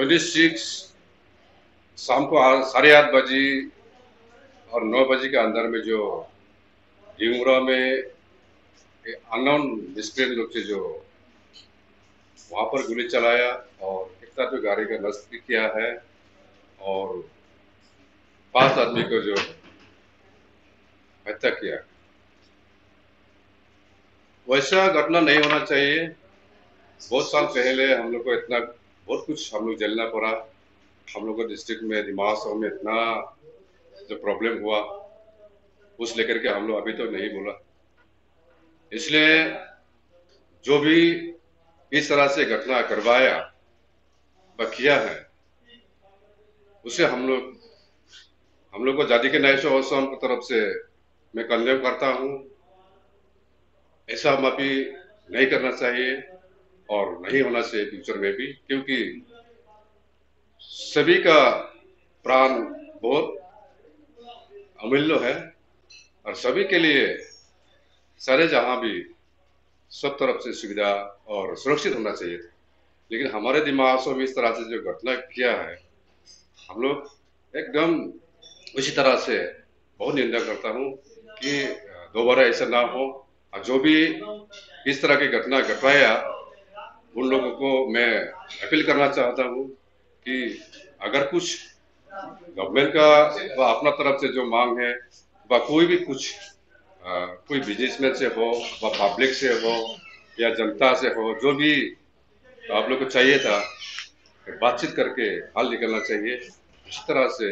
26 शाम को 8:30 बजे और 9 बजे के अंदर में जो डिमुरा में अननोन डिस्प्लेन लोग थे जो वहां पर गोली चलाया और कितना तो गाड़ी का नष्ट भी किया है और 5 आदमी को जो हत्या किया। वैसा घटना नहीं होना चाहिए। बहुत साल पहले हम लोग को इतना बहुत कुछ हम लोग झेलना पड़ा। हम लोग को डिस्ट्रिक्ट में दिमाग में इतना जो प्रॉब्लम हुआ उस लेकर के हम लोग अभी तो नहीं बोला। इसलिए जो भी इस तरह से घटना करवाया व किया है उसे हम लोग को जाति के न्याय आश्रम की तरफ से मैं कंडेम करता हूँ। ऐसा हम अभी नहीं करना चाहिए और नहीं होना चाहिए फ्यूचर में भी, क्योंकि सभी का प्राण बहुत अमूल्य है और सभी के लिए सारे जहां भी सब तरफ से सुविधा और सुरक्षित होना चाहिए। लेकिन हमारे दिमाग में इस तरह से जो घटना किया है हम लोग एकदम उसी तरह से बहुत निंदा करता हूँ कि दोबारा ऐसा ना हो। और जो भी इस तरह की घटना घटवाया उन लोगों को मैं अपील करना चाहता हूँ कि अगर कुछ गवर्नमेंट का व अपना तरफ से जो मांग है व कोई भी कुछ कोई बिजनेसमैन से हो व पब्लिक से हो या जनता से हो, जो भी आप लोग को चाहिए था बातचीत करके हल निकलना चाहिए। इस तरह से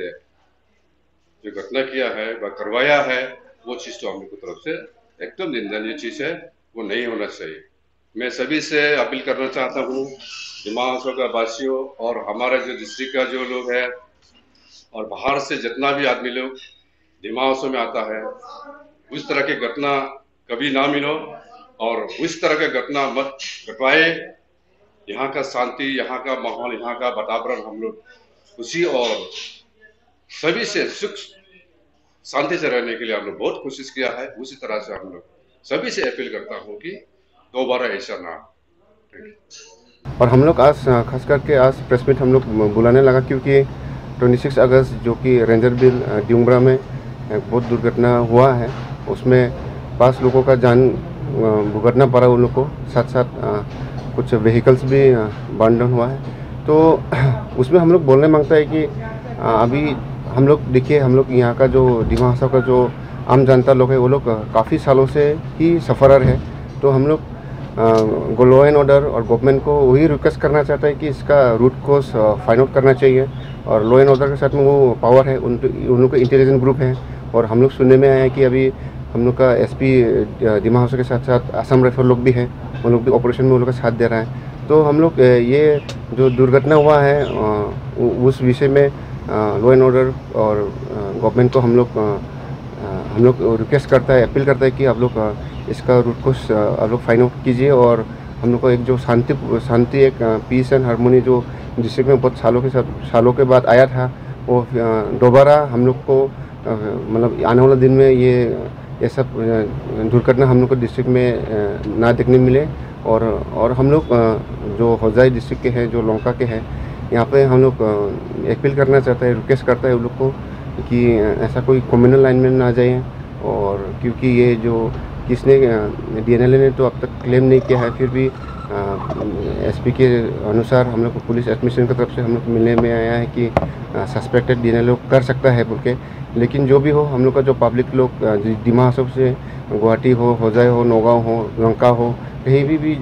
जो घटना किया है व करवाया है वो चीज़ तो हम लोग की तरफ से एकदम निंदनीय चीज़ है, वो नहीं होना चाहिए। मैं सभी से अपील करना चाहता हूँ, दिमाग का वासियों और हमारे जो डिस्ट्रिक्ट का जो लोग है और बाहर से जितना भी आदमी लोग दिमाग में आता है उस तरह की घटना कभी ना मिलो और उस तरह की घटना मत घटवाए। यहाँ का शांति, यहाँ का माहौल, यहाँ का वातावरण हम लोग खुशी और सभी से सुख शांति से रहने के लिए हम लोग बहुत कोशिश किया है। उसी तरह से हम लोग सभी से अपील करता हूँ कि दोबारा ऐसा ना हो। और हम लोग आज खास करके आज प्रेस मीट हम लोग बुलाने लगा क्योंकि 26 अगस्त जो कि रेंजरबिल डिमुरा में बहुत दुर्घटना हुआ है, उसमें 5 लोगों का जान भुगतना पड़ा उन लोग को, साथ साथ कुछ व्हीकल्स भी बर्न डाउन हुआ है। तो उसमें हम लोग बोलने मांगता है कि अभी हम लोग देखिए, हम लोग यहाँ का जो डिमा हसाओ का जो आम जनता लोग है वो लोग काफ़ी सालों से ही सफ़रर है। तो हम लोग लॉ एंड ऑर्डर और गवर्नमेंट को वही रिक्वेस्ट करना चाहता है कि इसका रूट कोज फाइंड आउट करना चाहिए। और लॉ एंड ऑर्डर के साथ में वो पावर है, उन लोग का इंटेलिजेंस ग्रुप है। और हम लोग सुनने में आया है कि अभी हम लोग का एसपी डिमा हाउस के साथ साथ असम राइफल लोग भी हैं, उन लोग भी ऑपरेशन में उन लोग का साथ दे रहा है। तो हम लोग ये जो दुर्घटना हुआ है उस विषय में लॉ एंड ऑर्डर और गवर्नमेंट को हम लोग रिक्वेस्ट करता है, अपील करता है कि आप लोग इसका रूट को आप लोग फाइंड आउट कीजिए और हम लोग को एक जो शांति एक पीस एंड हारमोनी जो डिस्ट्रिक्ट में बहुत सालों के बाद आया था, वो दोबारा हम लोग को मतलब आने वाले दिन में ये सब दुर्घटना हम लोग को डिस्ट्रिक्ट में ना देखने मिले। और हम लोग जो होजाई डिस्ट्रिक्ट के हैं, जो लंका के हैं, यहाँ पे हम लोग अपील करना चाहते हैं, रिक्वेस्ट करता है उन लोग को कि ऐसा कोई कम्युनल लाइन में ना जाए। और क्योंकि ये जो किसने डीएनएलए ने तो अब तक क्लेम नहीं किया है, फिर भी एसपी के अनुसार हम लोग को पुलिस एडमिनिस्ट्रेशन की तरफ से हम लोग को मिलने में आया है कि सस्पेक्टेड डीएनएलए कर सकता है बोल के। लेकिन जो भी हो, हम लोग का जो पब्लिक लोग डिमा हासाओ से गुवाहाटी हो, होजाई हो, नौगांव हो, लंका हो, कहीं भी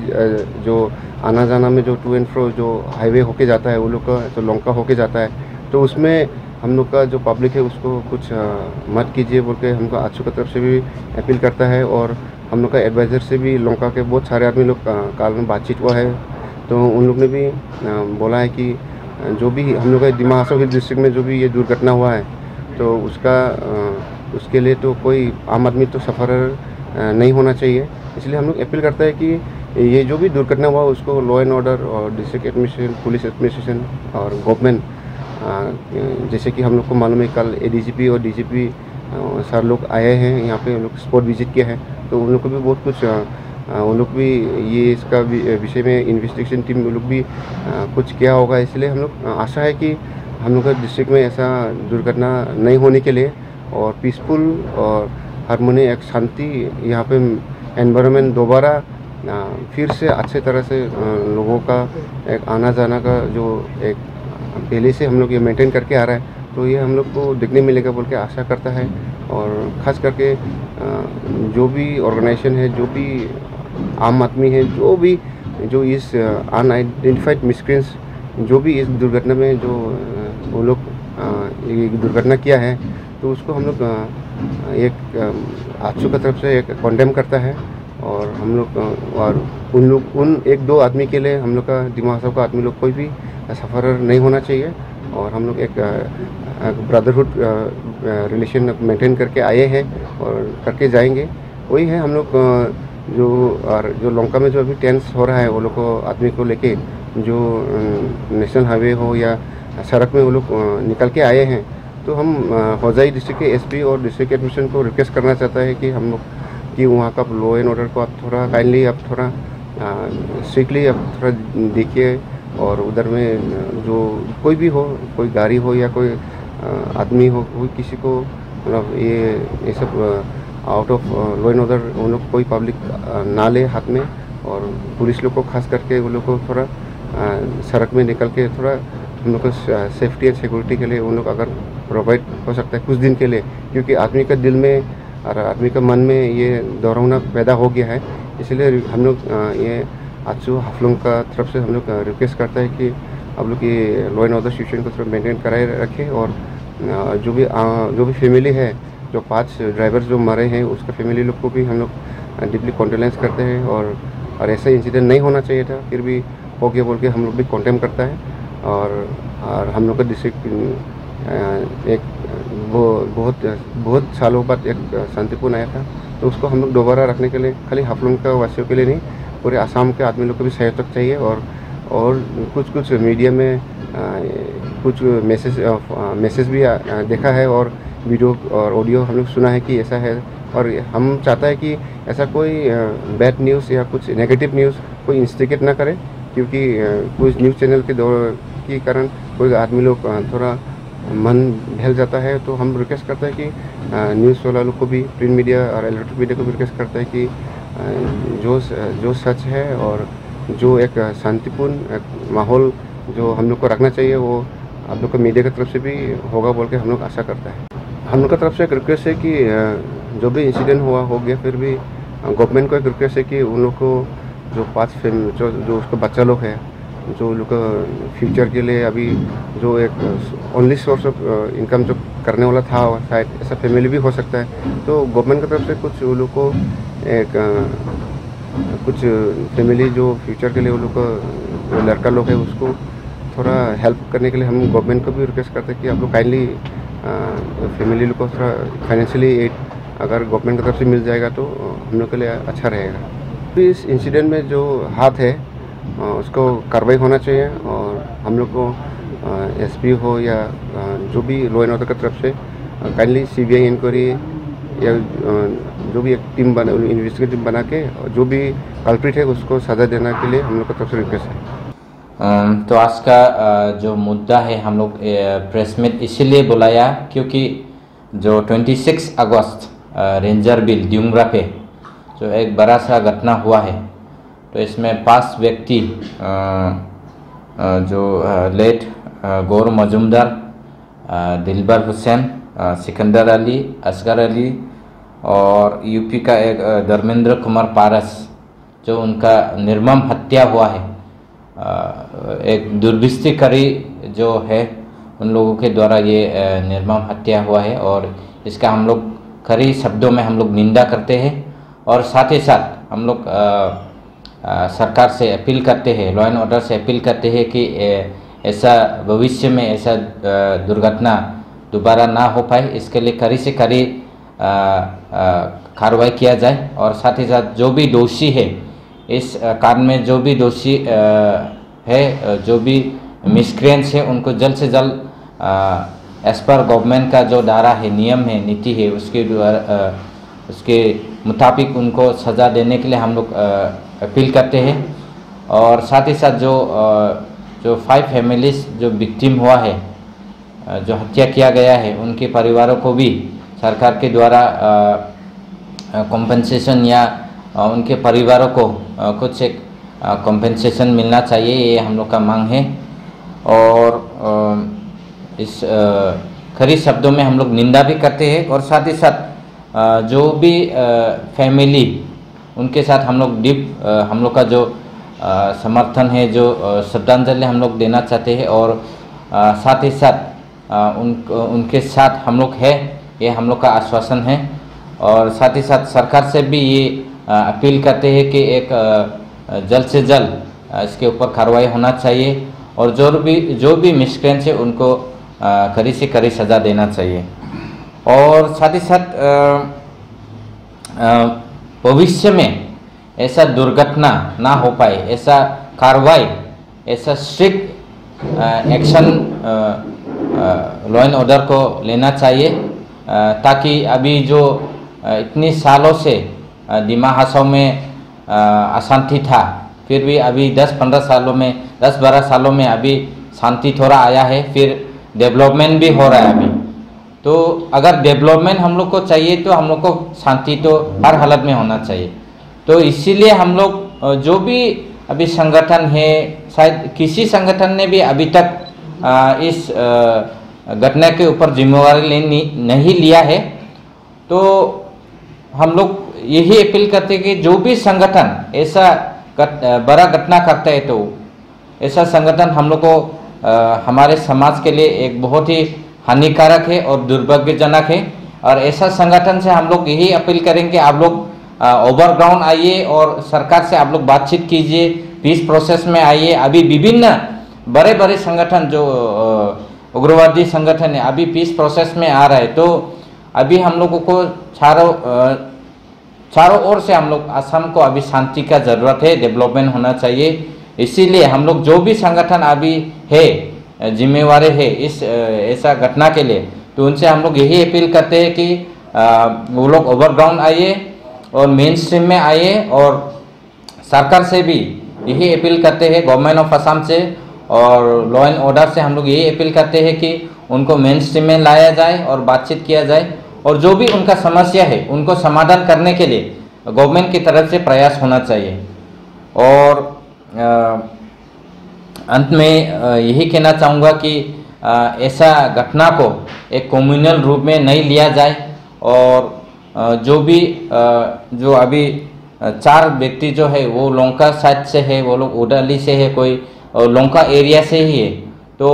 जो आना जाना में जो टू एंड फ्रो जो हाईवे होके जाता है वो लोग का तो लंका होके जाता है, तो उसमें हम लोग का जो पब्लिक है उसको कुछ मत कीजिए बोल के हमको आजू की तरफ से भी अपील करता है। और हम लोग का एडवाइज़र से भी लंका के बहुत सारे आदमी लोग काल में बातचीत हुआ है, तो उन लोग ने भी बोला है कि जो भी हम लोग का डिमा हासाओ हिल डिस्ट्रिक्ट में जो भी ये दुर्घटना हुआ है तो उसके लिए तो कोई आम आदमी तो सफ़र नहीं होना चाहिए। इसलिए हम लोग अपील करते हैं कि ये जो भी दुर्घटना हुआ उसको लॉ एंड ऑर्डर और डिस्ट्रिक्ट एडमिनिस्ट्रेशन, पुलिस एडमिनिस्ट्रेशन और गवर्नमेंट, जैसे कि हम लोग को मालूम है कल एडीजीपी और डीजीपी सर लोग आए हैं यहाँ पे, उन लोग स्पॉट विजिट किया है, तो उन लोग को भी बहुत कुछ उन लोग भी ये इसका विषय में इन्वेस्टिगेशन टीम उन लोग भी कुछ किया होगा। इसलिए हम लोग आशा है कि हम लोग का डिस्ट्रिक्ट में ऐसा दुर्घटना नहीं होने के लिए और पीसफुल और हारमोनी एक शांति यहाँ पे एनवायरनमेंट दोबारा फिर से अच्छे तरह से लोगों का एक आना जाना का जो एक पहले से हम लोग ये मेंटेन करके आ रहा है, तो ये हम लोग को देखने मिलेगा बोल के आशा करता है। और ख़ास करके जो भी ऑर्गेनाइजेशन है, जो भी आम आदमी है, जो इस अनआइडेंटिफाइड मिसक्रेंट्स जो भी इस दुर्घटना में जो वो लोग ये दुर्घटना किया है, तो उसको हम लोग एक आजसू की तरफ से एक कॉन्डेम करता है। और हम लोग और उन एक दो आदमी के लिए हम लोग का दिमाग सबका आदमी लोग कोई भी सफ़र नहीं होना चाहिए। और हम लोग एक ब्रदरहुड रिलेशन मेंटेन करके आए हैं और करके जाएंगे। वही है हम लोग जो लंका में जो अभी टेंस हो रहा है, वो लोग को आदमी को लेके जो नेशनल हाईवे हो या सड़क में वो लोग निकल के आए हैं, तो हम होजाई डिस्ट्रिक्ट के एसपी और डिस्ट्रिक्ट एडमिनिस्ट्रेशन को रिक्वेस्ट करना चाहता है कि हम लोग कि वहाँ का लॉ एंड ऑर्डर को आप थोड़ा काइंडली आप थोड़ा स्ट्रिक्टली आप थोड़ा देखिए। और उधर में जो कोई भी हो, कोई गाड़ी हो या कोई आदमी हो, कोई किसी को मतलब ये सब out of law and order उन लोग कोई पब्लिक ना ले हाथ में। और पुलिस लोग को खास करके उन लोग को थोड़ा सड़क में निकल के थोड़ा हम लोग को सेफ्टी एंड सिक्योरिटी के लिए उन लोग अगर प्रोवाइड हो सकता है कुछ दिन के लिए, क्योंकि आदमी का दिल में और आदमी का मन में ये दोहराना पैदा हो गया है। इसलिए हम लोग ये आजसू हाफलोंग का तरफ से हम लोग रिक्वेस्ट करता है कि आप लोग ये लॉ एंड ऑर्डर सिचुएशन को थोड़ा मेंटेन कराए रखें। और जो भी फैमिली है, जो 5 ड्राइवर्स जो मरे हैं, उसका फैमिली लोग को भी हम लोग डीपली कॉन्डोलेंस करते हैं। और ऐसा इंसिडेंट नहीं होना चाहिए था, फिर भी हो गया बोल के हम लोग भी कॉन्डेम करता है। और हम लोग का डिस्ट्रिक्ट एक वो बहुत सालों बाद एक शांतिपूर्ण आया था, तो उसको हम लोग दोबारा रखने के लिए खाली हाफलोंग का वासियों के लिए नहीं, पूरे आसाम के आदमी लोग को भी सहयोग चाहिए। और कुछ मीडिया में कुछ मैसेज भी देखा है और वीडियो और ऑडियो हम लोग सुना है कि ऐसा है। और हम चाहता है कि ऐसा कोई बैड न्यूज़ या कुछ नेगेटिव न्यूज़ कोई इंस्टिगेट ना करे, क्योंकि कुछ न्यूज़ चैनल के कारण कोई आदमी लोग थोड़ा मन बहल जाता है। तो हम रिक्वेस्ट करते हैं कि न्यूज़ वाला लोग को भी, प्रिंट मीडिया और इलेक्ट्रॉनिक मीडिया को भी रिक्वेस्ट करते हैं कि जो सच है और जो एक शांतिपूर्ण एक माहौल जो हम लोग को रखना चाहिए, वो आप लोग को मीडिया की तरफ से भी होगा बोल के हम लोग आशा करते हैं। हम लोग की तरफ से एक रिक्वेस्ट है कि जो भी इंसिडेंट हो गया, फिर भी गवर्नमेंट को एक रिक्वेस्ट है कि उन लोग को जो 5 जो उसका बच्चा लोग है, जो लोग का फ्यूचर के लिए अभी जो एक ओनली सोर्स ऑफ इनकम जो करने वाला था, शायद ऐसा फैमिली भी हो सकता है। तो गवर्नमेंट की तरफ से कुछ वो लोग को एक कुछ फैमिली जो फ्यूचर के लिए वो लोग का लड़का लोग है, उसको थोड़ा हेल्प करने के लिए हम गवर्नमेंट को भी रिक्वेस्ट करते हैं कि आप लोग काइंडली फैमिली लोग को थोड़ा फाइनेंशियली एड अगर गवर्नमेंट की तरफ से मिल जाएगा तो हम लोग के लिए अच्छा रहेगा। तो इस इंसिडेंट में जो हाथ है उसको कार्रवाई होना चाहिए। और हम लोग को एसपी हो या जो भी लॉ एंड ऑर्डर की तरफ से काइंडली सीबीआई इंक्वायरी या जो भी एक टीम इन्वेस्टिगेटिव टीम बना के जो भी कल्प्रिट है उसको सजा देने के लिए हम लोग की तरफ से रिक्वेस्ट है। तो आज का जो मुद्दा है, हम लोग प्रेस मीट इसीलिए बुलाया क्योंकि जो 26 अगस्त रेंजर बिल ड्यूंगरा पे जो एक बड़ा सा घटना हुआ है, तो इसमें 5 व्यक्ति जो लेट गौर मजुमदार, दिलबर हुसैन, सिकंदर अली, असगर अली और यूपी का एक धर्मेंद्र कुमार पारस, जो उनका निर्मम हत्या हुआ है। एक दुर्विष्टिकारी जो है उन लोगों के द्वारा ये निर्मम हत्या हुआ है और इसका हम लोग खरी शब्दों में हम लोग निंदा करते हैं। और साथ ही साथ हम लोग सरकार से अपील करते हैं, लॉ एंड ऑर्डर से अपील करते हैं कि ऐसा भविष्य में ऐसा दुर्घटना दोबारा ना हो पाए, इसके लिए कड़ी से कड़ी कार्रवाई किया जाए। और साथ ही साथ जो भी दोषी है इस कांड में, जो भी दोषी है, जो भी मिसक्रिएंट्स है, उनको जल्द से जल्द एज पर गवर्नमेंट का जो धारा है, नियम है, नीति है, उसके द्वारा उसके मुताबिक उनको सज़ा देने के लिए हम लोग अपील करते हैं। और साथ ही साथ जो 5 फैमिलीज जो विक्टिम हुआ है, जो हत्या किया गया है, उनके परिवारों को भी सरकार के द्वारा कॉम्पेंसेशन या उनके परिवारों को कुछ एक कॉम्पेंसेशन मिलना चाहिए, ये हम लोग का मांग है। और इस खरी शब्दों में हम लोग निंदा भी करते हैं। और साथ ही साथ जो भी फैमिली उनके साथ हम लोग हम लोग का जो समर्थन है, जो श्रद्धांजलि हम लोग देना चाहते हैं। और साथ ही साथ उनके साथ हम लोग है, ये हम लोग का आश्वासन है। और साथ ही साथ सरकार से भी ये अपील करते हैं कि एक जल्द से जल्द इसके ऊपर कार्रवाई होना चाहिए और जो भी मिसक्रेंट्स है उनको कड़ी से कड़ी सज़ा देना चाहिए। और साथ ही साथ भविष्य में ऐसा दुर्घटना ना हो पाए, ऐसा कार्रवाई, ऐसा strict action law and order को लेना चाहिए, ताकि अभी जो इतने सालों से दिमा हासाओ में अशांति था, फिर भी अभी 10-12 सालों में अभी शांति थोड़ा आया है, फिर डेवलपमेंट भी हो रहा है अभी। तो अगर डेवलपमेंट हम लोग को चाहिए तो हम लोग को शांति तो हर हालत में होना चाहिए। तो इसीलिए हम लोग जो भी अभी संगठन है, शायद किसी संगठन ने भी अभी तक इस घटना के ऊपर जिम्मेवारी नहीं लिया है। तो हम लोग यही अपील करते हैं कि जो भी संगठन ऐसा बड़ा घटना करता है, तो ऐसा संगठन हम लोग को हमारे समाज के लिए एक बहुत ही हानिकारक है और दुर्भाग्यजनक है। और ऐसा संगठन से हम लोग यही अपील करेंगे, आप लोग ओवरग्राउंड आइए और सरकार से आप लोग बातचीत कीजिए, पीस प्रोसेस में आइए। अभी विभिन्न बड़े बड़े संगठन जो उग्रवादी संगठन है अभी पीस प्रोसेस में आ रहा है। तो अभी हम लोगों को चारों ओर से हम लोग असम को अभी शांति का ज़रूरत है, डेवलपमेंट होना चाहिए। इसीलिए हम लोग जो भी संगठन अभी है जिम्मेवार है इस ऐसा घटना के लिए, तो उनसे हम लोग यही अपील करते हैं कि वो लोग ओवरग्राउंड आइए और मेन स्ट्रीम में आइए। और सरकार से भी यही अपील करते हैं, गवर्नमेंट ऑफ असम से और लॉ एंड ऑर्डर से हम लोग यही अपील करते हैं कि उनको मेन स्ट्रीम में लाया जाए और बातचीत किया जाए। और जो भी उनका समस्या है उनको समाधान करने के लिए गवर्नमेंट की तरफ से प्रयास होना चाहिए। और अंत में यही कहना चाहूँगा कि ऐसा घटना को एक कम्युनल रूप में नहीं लिया जाए। और जो अभी 4 व्यक्ति जो है वो लोंका साइड से है, वो लोग उडाली से है, कोई लोंका एरिया से ही है। तो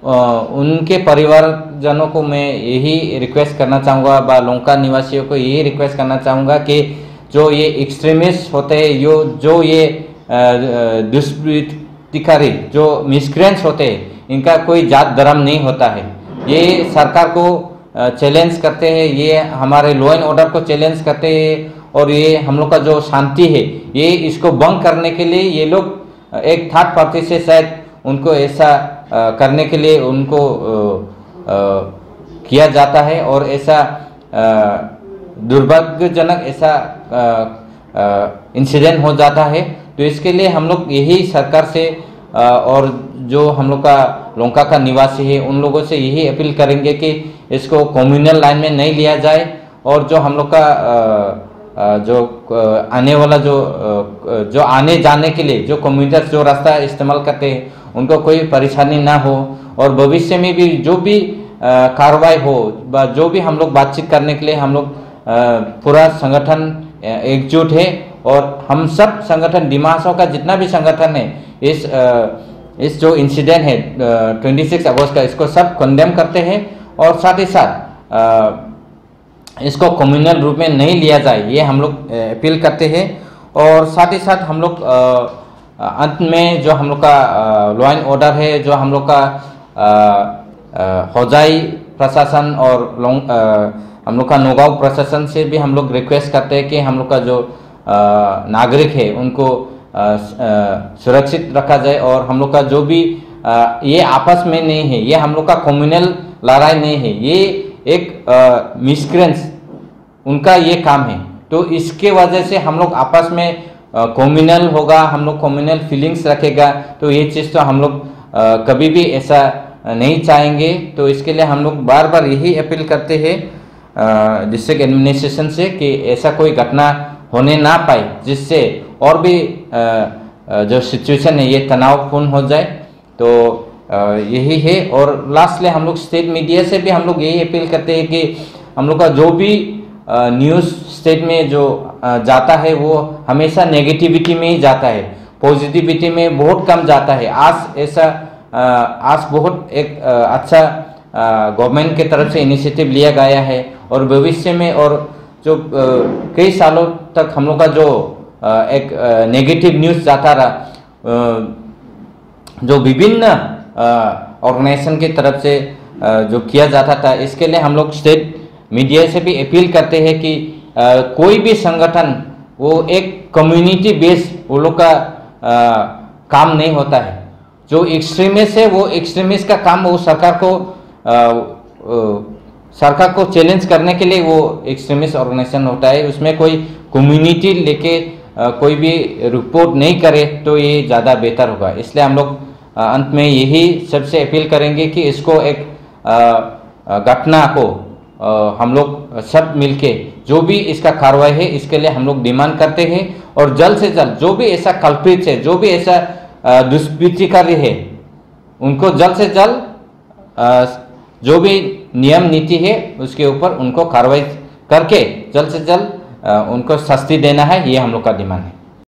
उनके परिवारजनों को मैं यही रिक्वेस्ट करना चाहूँगा, लोंका निवासियों को यही रिक्वेस्ट करना चाहूँगा कि जो ये एक्सट्रीमिस्ट होते हैं, जो ये दुष्कृतिकारी, जो मिसक्रेंट्स होते हैं, इनका कोई जात धर्म नहीं होता है। ये सरकार को चैलेंज करते हैं, ये हमारे लॉ एंड ऑर्डर को चैलेंज करते हैं। और ये हम लोग का जो शांति है, ये इसको भंग करने के लिए ये लोग एक थर्ड पार्टी से शायद उनको ऐसा करने के लिए उनको किया जाता है। और ऐसा दुर्भाग्यजनक ऐसा इंसिडेंट हो जाता है। तो इसके लिए हम लोग यही सरकार से और जो हम लोग का लोंका का निवासी है उन लोगों से यही अपील करेंगे कि इसको कम्युनल लाइन में नहीं लिया जाए। और जो हम लोग का जो आने वाला जो आने जाने के लिए जो कम्यूटर्स जो रास्ता इस्तेमाल करते हैं उनको कोई परेशानी ना हो। और भविष्य में भी जो भी कार्रवाई हो, जो भी हम लोग बातचीत करने के लिए हम लोग पूरा संगठन एकजुट है। और हम सब संगठन दिमा हासाओ का जितना भी संगठन है इस जो इंसिडेंट है 26 अगस्त का, इसको सब कंडेम करते हैं। और साथ ही साथ इसको कम्युनल रूप में नहीं लिया जाए, ये हम लोग अपील करते हैं। और साथ ही साथ हम लोग अंत में जो हम लोग का लॉ एंड ऑर्डर है, जो हम लोग का होजाई प्रशासन और हम लोग का नौगांव प्रशासन से भी हम लोग रिक्वेस्ट करते हैं कि हम लोग का जो नागरिक है उनको सुरक्षित रखा जाए। और हम लोग का जो भी ये आपस में नहीं है, ये हम लोग का कम्युनल लड़ाई नहीं है, ये एक मिसक्रेंट्स उनका ये काम है। तो इसके वजह से हम लोग आपस में कम्युनल होगा, हम लोग कम्युनल फीलिंग्स रखेगा, तो ये चीज़ तो हम लोग कभी भी ऐसा नहीं चाहेंगे। तो इसके लिए हम लोग बार बार यही अपील करते हैं डिस्ट्रिक्ट एडमिनिस्ट्रेशन से कि ऐसा कोई घटना होने ना पाए, जिससे और भी जो सिचुएशन है ये तनावपूर्ण हो जाए। तो यही है। और लास्टली हम लोग स्टेट मीडिया से भी हम लोग यही अपील करते हैं कि हम लोग का जो भी न्यूज़ स्टेट में जो जाता है वो हमेशा नेगेटिविटी में ही जाता है, पॉजिटिविटी में बहुत कम जाता है। आज बहुत एक अच्छा गवर्नमेंट के तरफ से इनिशिएटिव लिया गया है, और भविष्य में और जो कई सालों तक हम लोग का जो एक नेगेटिव न्यूज़ जाता रहा, जो विभिन्न ऑर्गेनाइजेशन की तरफ से जो किया जाता था, इसके लिए हम लोग स्टेट मीडिया से भी अपील करते हैं कि कोई भी संगठन वो एक कम्युनिटी बेस वो लोग का काम नहीं होता है। जो एक्सट्रीमिस्ट है वो एक्सट्रीमिस्ट का काम वो सरकार को चैलेंज करने के लिए वो एक्सट्रीमिस्ट ऑर्गेनाइजेशन होता है। उसमें कोई कम्युनिटी लेके कोई भी रिपोर्ट नहीं करे तो ये ज़्यादा बेहतर होगा। इसलिए हम लोग अंत में यही सबसे अपील करेंगे कि इसको एक घटना को हम लोग सब मिलके जो भी इसका कार्रवाई है इसके लिए हम लोग डिमांड करते हैं, और जल्द से जल्द जो भी ऐसा कल्प्रिट है, जो भी ऐसा दुष्कृतिकारी है, उनको जल्द से जल्द जो भी नियम नीति है उसके ऊपर उनको कार्रवाई करके जल्द से जल्द उनको सस्ती देना है, ये हम लोग का डिमांड है।